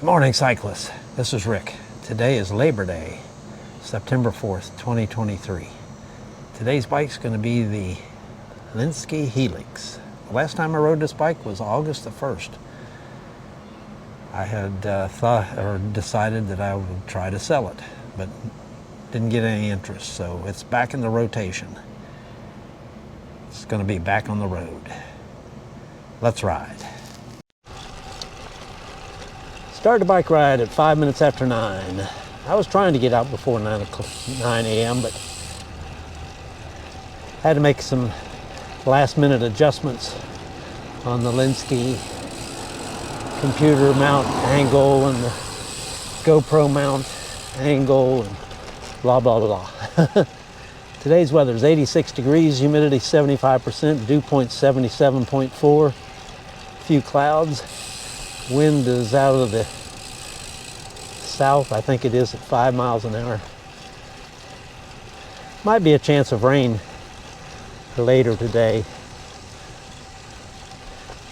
Morning cyclists, this is Rick. Today is Labor Day, September 4th, 2023. Today's bike's going to be the Lynskey Helix. The last time I rode this bike was August the 1st. I had decided that I would try to sell it, but didn't get any interest, so it's back in the rotation. It's going to be back on the road. Let's ride. Started the bike ride at 5 minutes after 9. I was trying to get out before 9 a.m., but had to make some last-minute adjustments on the Lynskey computer mount angle and the GoPro mount angle and blah, blah, blah. Today's weather is 86 degrees, humidity 75%, dew point 77.4, a few clouds. Wind is out of the south, I think it is, at 5 miles an hour. Might be a chance of rain later today.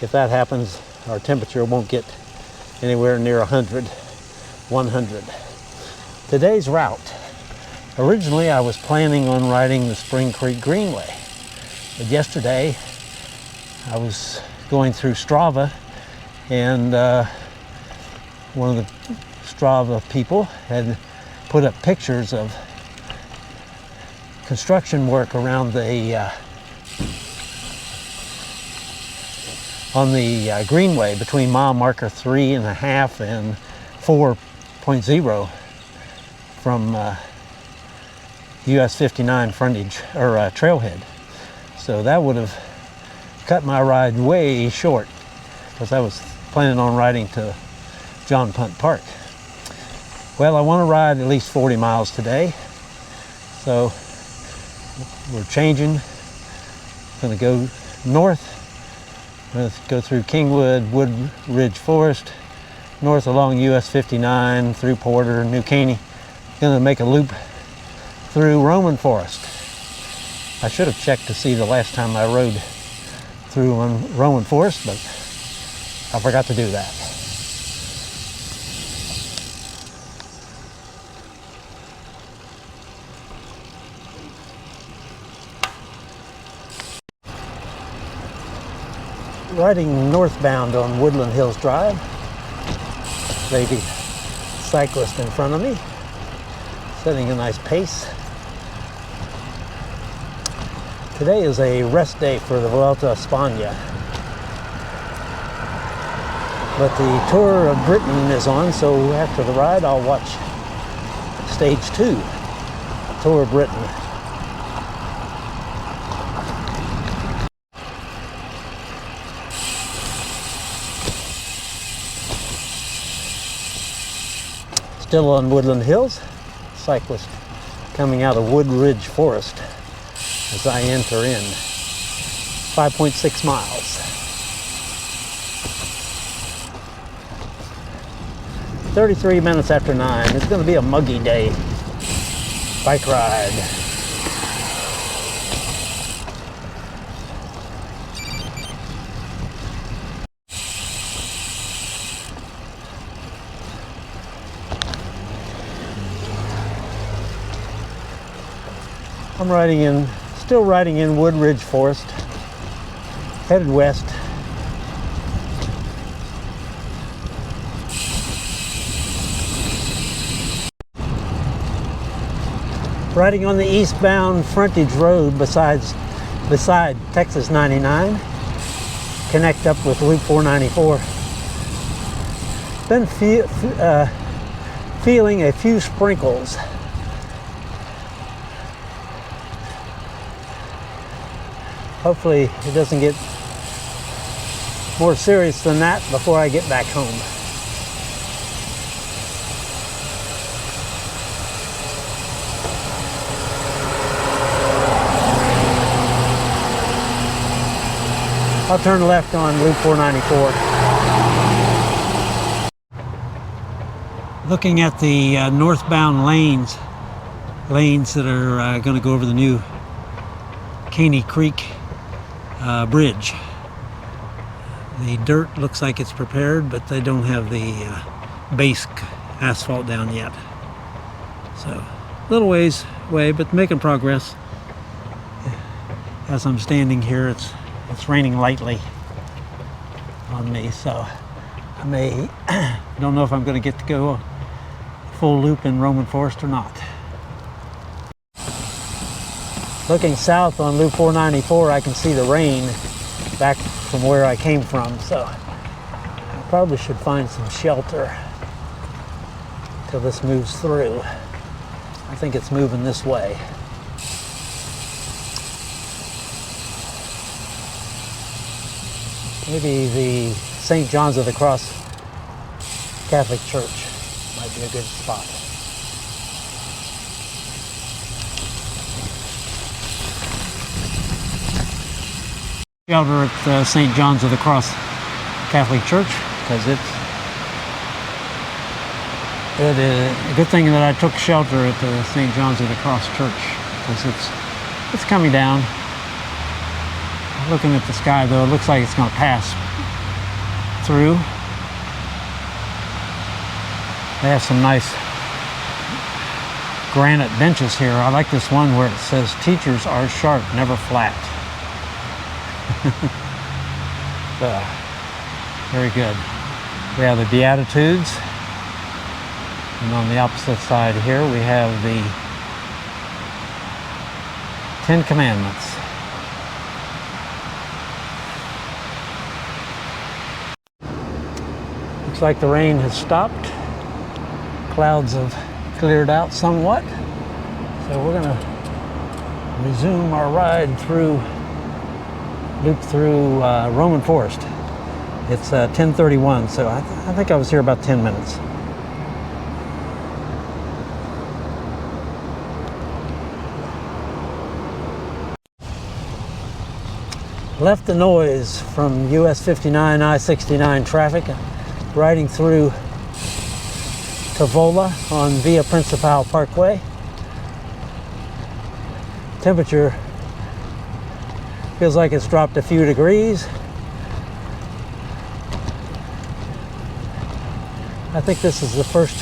If that happens, our temperature won't get anywhere near 100. Today's route. Originally, I was planning on riding the Spring Creek Greenway, but yesterday I was going through Strava, and one of the Strava people had put up pictures of construction work around the on the Greenway between mile marker 3.5 and 4.0 from US 59 frontage or trailhead. So that would have cut my ride way short, because I was planning on riding to John Punt Park. Well, I want to ride at least 40 miles today, so we're changing. Going to go north. Let's go through Kingwood, Wood Ridge Forest, north along US 59, through Porter, New Caney. Going to make a loop through Roman Forest. I should have checked to see the last time I rode through Roman Forest, but I forgot to do that. Riding northbound on Woodland Hills Drive. Lady cyclist in front of me, setting a nice pace. Today is a rest day for the Vuelta a España, but the Tour of Britain is on, so after the ride I'll watch stage 2, Tour of Britain. Still on Woodland Hills, cyclist coming out of Wood Ridge Forest as I enter in. 5.6 miles. 33 minutes after 9. It's going to be a muggy day. Bike ride. I'm still riding in Wood Ridge Forest, headed west. Riding on the eastbound frontage road beside Texas 99, connect up with Loop 494. Been feeling a few sprinkles. Hopefully it doesn't get more serious than that before I get back home. I'll turn left on Loop 494. Looking at the northbound lanes that are going to go over the new Caney Creek bridge. The dirt looks like it's prepared, but they don't have the base asphalt down yet. So, little ways away, but making progress. As I'm standing here, it's raining lightly on me, so I don't know if I'm going to get to go a full loop in Roman Forest or not. Looking south on Loop 494, I can see the rain back from where I came from, so I probably should find some shelter till this moves through. I think it's moving this way. Maybe the St. John's of the Cross Catholic Church might be a good spot. Shelter at St. John's of the Cross Catholic Church, because it's a good thing that I took shelter at the St. John's of the Cross Church, because it's coming down. Looking at the sky though, it looks like it's going to pass through. They have some nice granite benches here. I like this one where it says, "Teachers are sharp, never flat." Very good. We have the Beatitudes. And on the opposite side here, we have the 10 Commandments. Looks like the rain has stopped. Clouds have cleared out somewhat. So we're going to resume our ride loop through Roman Forest. It's 10:31, so I think I was here about 10 minutes. Left the noise from US 59 I-69 traffic, riding through Tavola on Via Principal Parkway. Temperature feels like it's dropped a few degrees. I think this is the first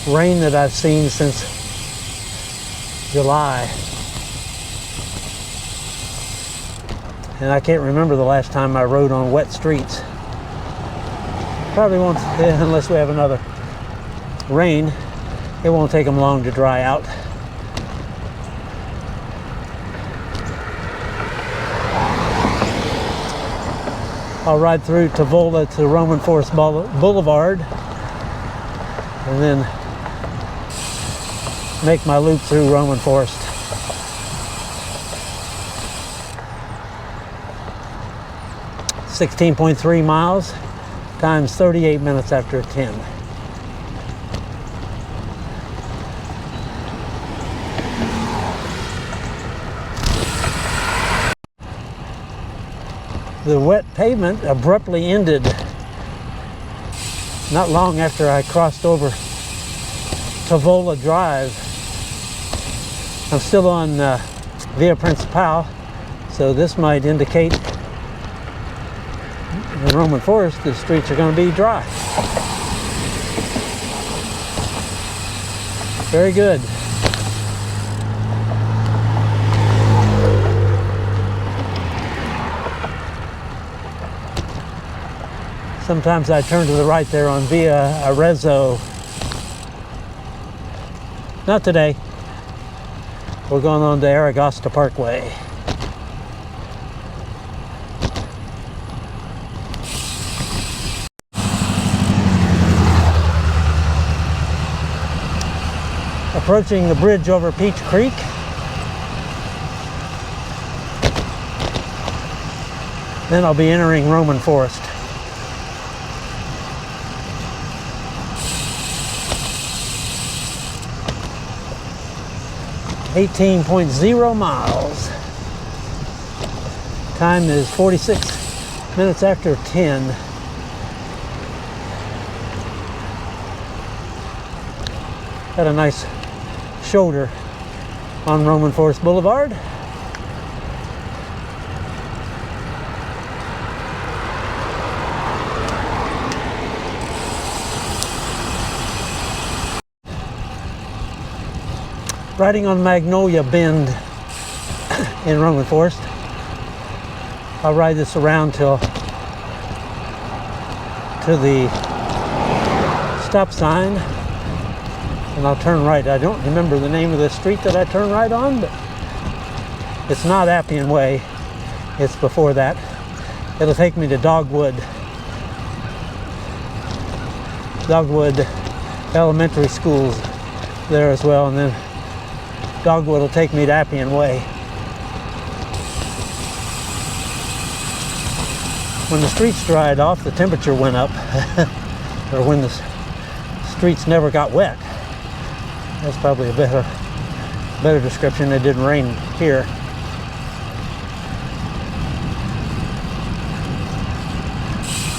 rain that I've seen since July. And I can't remember the last time I rode on wet streets. Probably won't, unless we have another rain, it won't take them long to dry out. I'll ride through Tavola to Roman Forest Boulevard and then make my loop through Roman Forest. .3 miles times 38 minutes after 10. The wet pavement abruptly ended not long after I crossed over Tavola Drive. I'm still on Via Principal, so this might indicate in Roman Forest the streets are going to be dry. Very good. Sometimes I turn to the right there on Via Arezzo. Not today. We're going on to Aragosta Parkway. Approaching the bridge over Peach Creek. Then I'll be entering Roman Forest. 18.0 miles. Time is 46 minutes after 10. Got a nice shoulder on Roman Forest Boulevard. Riding on Magnolia Bend in Roman Forest. I'll ride this around to the stop sign, and I'll turn right. I don't remember the name of the street that I turn right on, but it's not Appian Way. It's before that. It'll take me to Dogwood Elementary Schools there as well, and then Dogwood will take me to Appian Way. When the streets dried off, the temperature went up, or when the streets never got wet. That's probably a better description. It didn't rain here.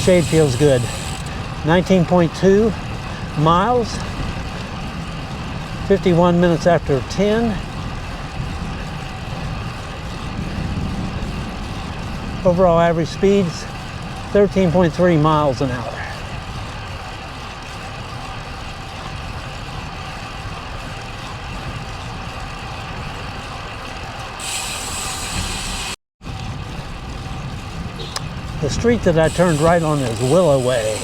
Shade feels good. 19.2 miles, 51 minutes after 10. Overall average speeds 13.3 miles an hour. The street that I turned right on is Willow Way.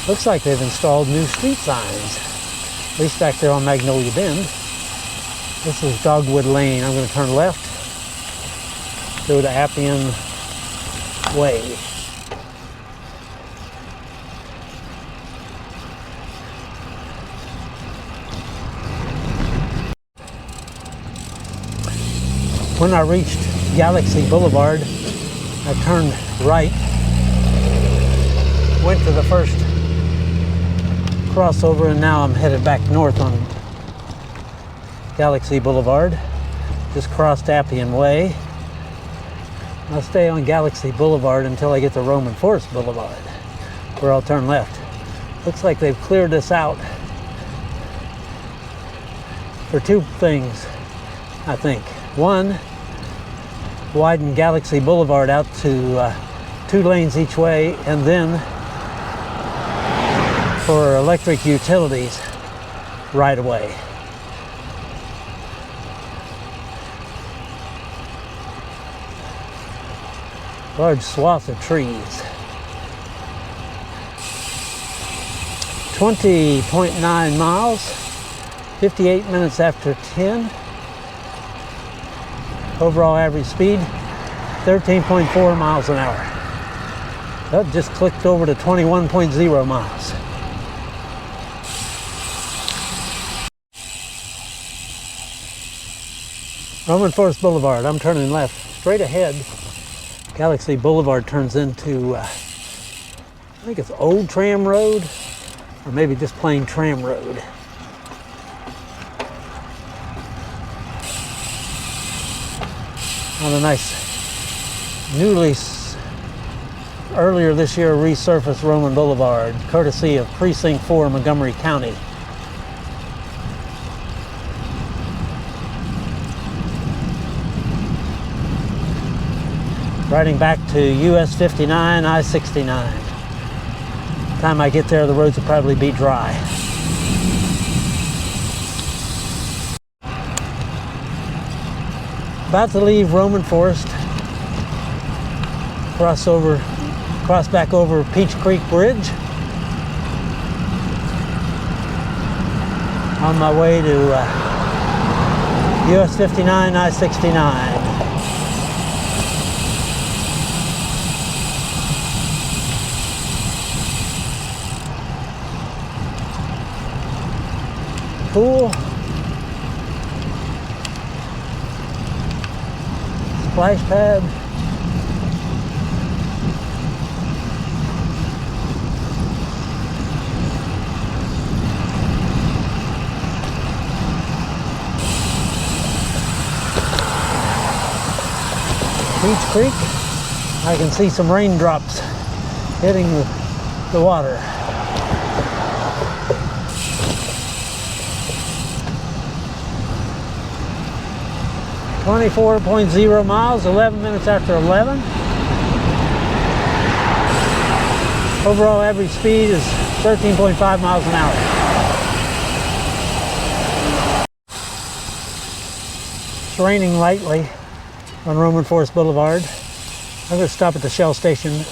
Looks like they've installed new street signs, at least back there on Magnolia Bend. This is Dogwood Lane. I'm going to turn left, go to Appian Way. When I reached Galaxy Boulevard, I turned right, went to the first crossover, and now I'm headed back north on Galaxy Boulevard. Just crossed Appian Way. I'll stay on Galaxy Boulevard until I get to Roman Forest Boulevard, where I'll turn left. Looks like they've cleared this out for two things, I think. One, widen Galaxy Boulevard out to 2 lanes each way, and then for electric utilities right away. Large swath of trees. 20.9 miles, 58 minutes after 10. Overall average speed 13.4 miles an hour. That just clicked over to 21.0 miles. Roman Forest Boulevard, I'm turning left. Straight ahead, Galaxy Boulevard turns into, I think it's Old Tram Road, or maybe just plain Tram Road. On a nice, earlier this year, resurfaced Roman Boulevard, courtesy of Precinct 4, Montgomery County. Riding back to US 59, I-69. Time I get there, the roads will probably be dry. About to leave Roman Forest, cross back over Peach Creek Bridge. On my way to US 59, I-69. Pool. Splash pad. Peach Creek. I can see some raindrops hitting the water. .0 miles, 11 minutes after 11. Overall average speed is 13.5 miles an hour. raining lightly on Roman Forest Boulevard. I'm going to stop at the Shell station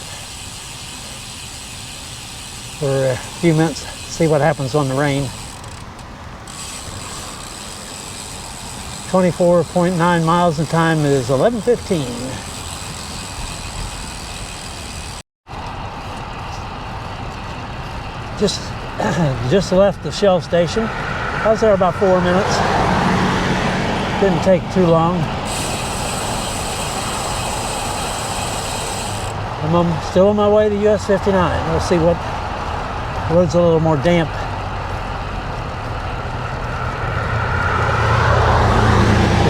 for a few minutes, see what happens on the rain. 24.9 miles and time is 11:15. Just left the Shell station. I was there about 4 minutes. Didn't take too long. I'm still on my way to US 59. We'll see what the road's a little more damp.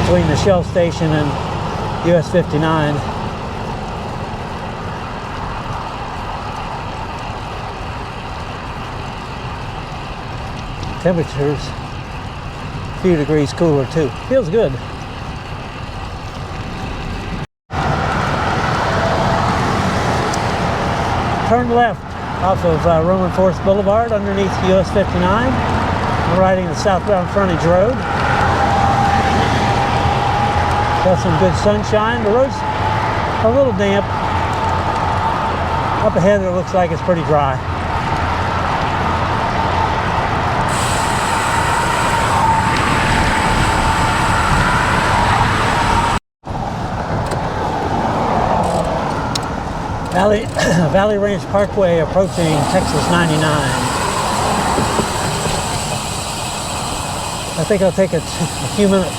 Between the Shell station and US 59. Temperatures a few degrees cooler too. Feels good. Turn left off of Roman Forest Boulevard underneath US 59. I'm riding the southbound frontage road. Got some good sunshine. The road's a little damp. Up ahead it looks like it's pretty dry. Valley Ranch Parkway approaching Texas 99. I think I'll take a few minute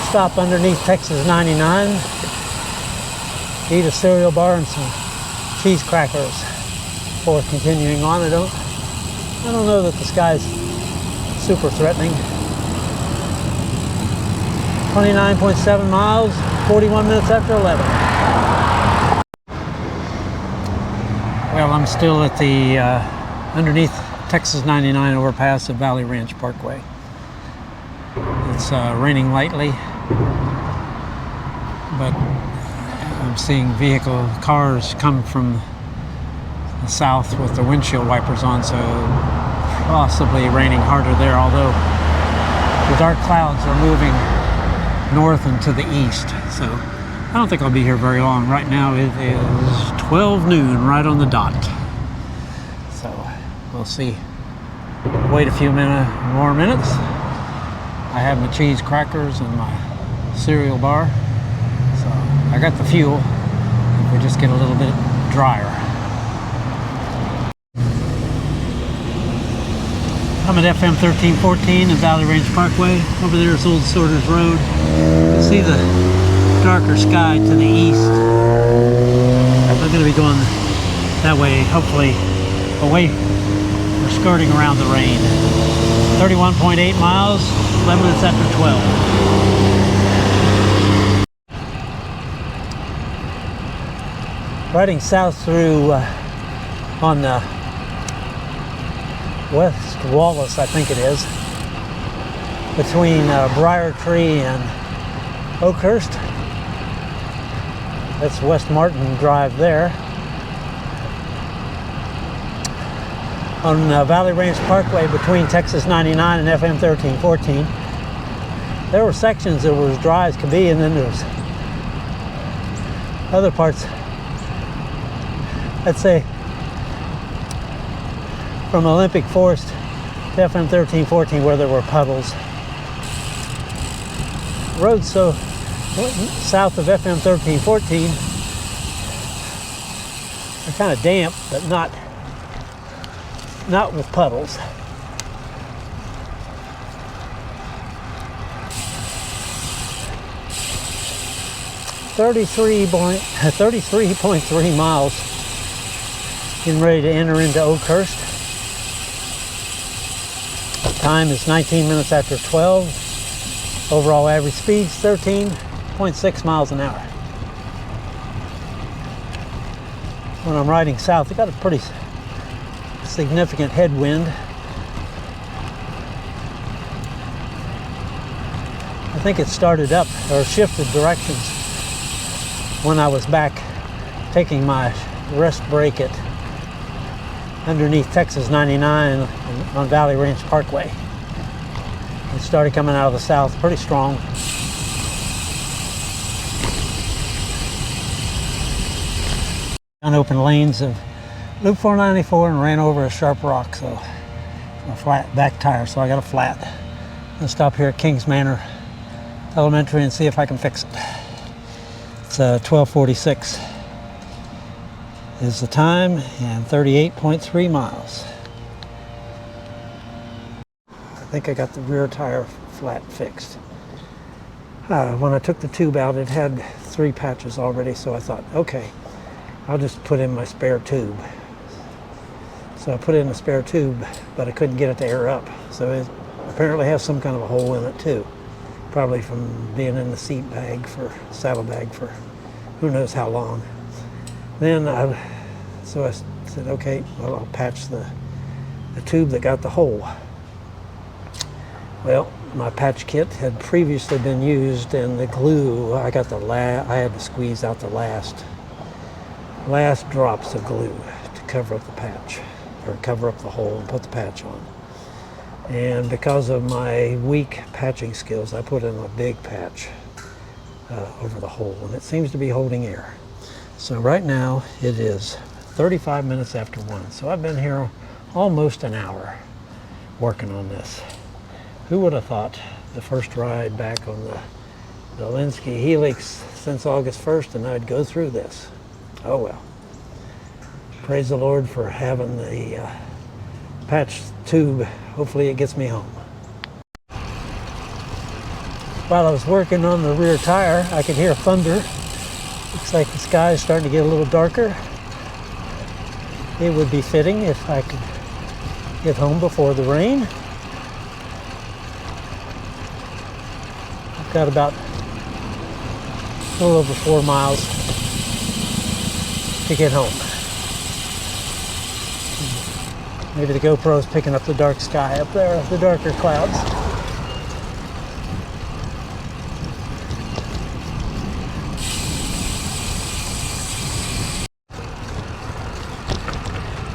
stop underneath Texas 99. Eat a cereal bar and some cheese crackers before continuing on. I don't know that the sky's super threatening. 29.7 miles, 41 minutes after 11. Well, I'm still at the underneath Texas 99 overpass at Valley Ranch Parkway. It's raining lightly, but I'm seeing cars come from the south with the windshield wipers on, so possibly raining harder there, although the dark clouds are moving north and to the east, so I don't think I'll be here very long. Right now it is 12 noon, right on the dot. So we'll see. Wait a few more minutes. I have my cheese crackers and my cereal bar. So I got the fuel. If we just get a little bit drier. I'm at FM 1314 at Valley Ranch Parkway. Over there is Old Sorters Road. You can see the darker sky to the east. I'm going to be going that way, hopefully away or skirting around the rain. 31.8 miles, 11 minutes after 12. Riding south through on the West Wallace, I think it is, between Briar Tree and Oakhurst. That's West Martin Drive there. On Valley Ranch Parkway between Texas 99 and FM 1314. There were sections that were as dry as could be, and then there's other parts, let's say, from Olympic Forest to FM 1314 where there were puddles. Roads so south of FM 1314 are kind of damp, but not with puddles. $33.3 miles. Getting ready to enter into Oakhurst. Time is 19 minutes after 12. Overall average speed is 13.6 miles an hour. When I'm riding south, I got a pretty significant headwind. I think it started up or shifted directions when I was back taking my rest break at underneath Texas 99 on Valley Ranch Parkway. It started coming out of the south pretty strong. Unopened lanes of Loop 494 and ran over a sharp rock, so a flat back tire, so I got a flat. I'll stop here at Kings Manor Elementary and see if I can fix it. It's 12:46 is the time and 38.3 miles. I think I got the rear tire flat fixed. When I took the tube out, it had 3 patches already, so I thought, okay, I'll just put in my spare tube. So I put in a spare tube, but I couldn't get it to air up. So it apparently has some kind of a hole in it too. Probably from being in the seat bag saddle bag for who knows how long. Then I said, okay, well, I'll patch the tube that got the hole. Well, my patch kit had previously been used, and the glue, I had to squeeze out the last drops of glue to cover up the patch, or cover up the hole and put the patch on. And because of my weak patching skills, I put in a big patch over the hole, and it seems to be holding air. So right now it is 35 minutes after 1. So I've been here almost an hour working on this. Who would have thought the first ride back on the Lynskey Helix since August 1st and I'd go through this? Oh well. Praise the Lord for having the patch tube. Hopefully it gets me home. While I was working on the rear tire, I could hear thunder. Looks like the sky is starting to get a little darker. It would be fitting if I could get home before the rain. I've got about a little over 4 miles to get home. Maybe the GoPro is picking up the dark sky up there, the darker clouds.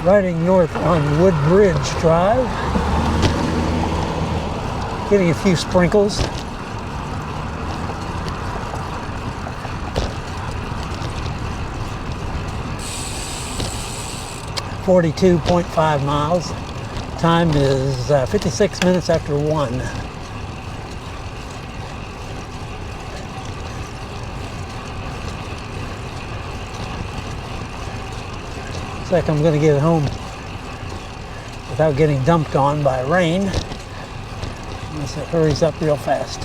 Riding north on Woodbridge Drive, getting a few sprinkles. .5 miles. Time is 56 minutes after 1. Looks like I'm going to get home without getting dumped on by rain, unless it hurries up real fast.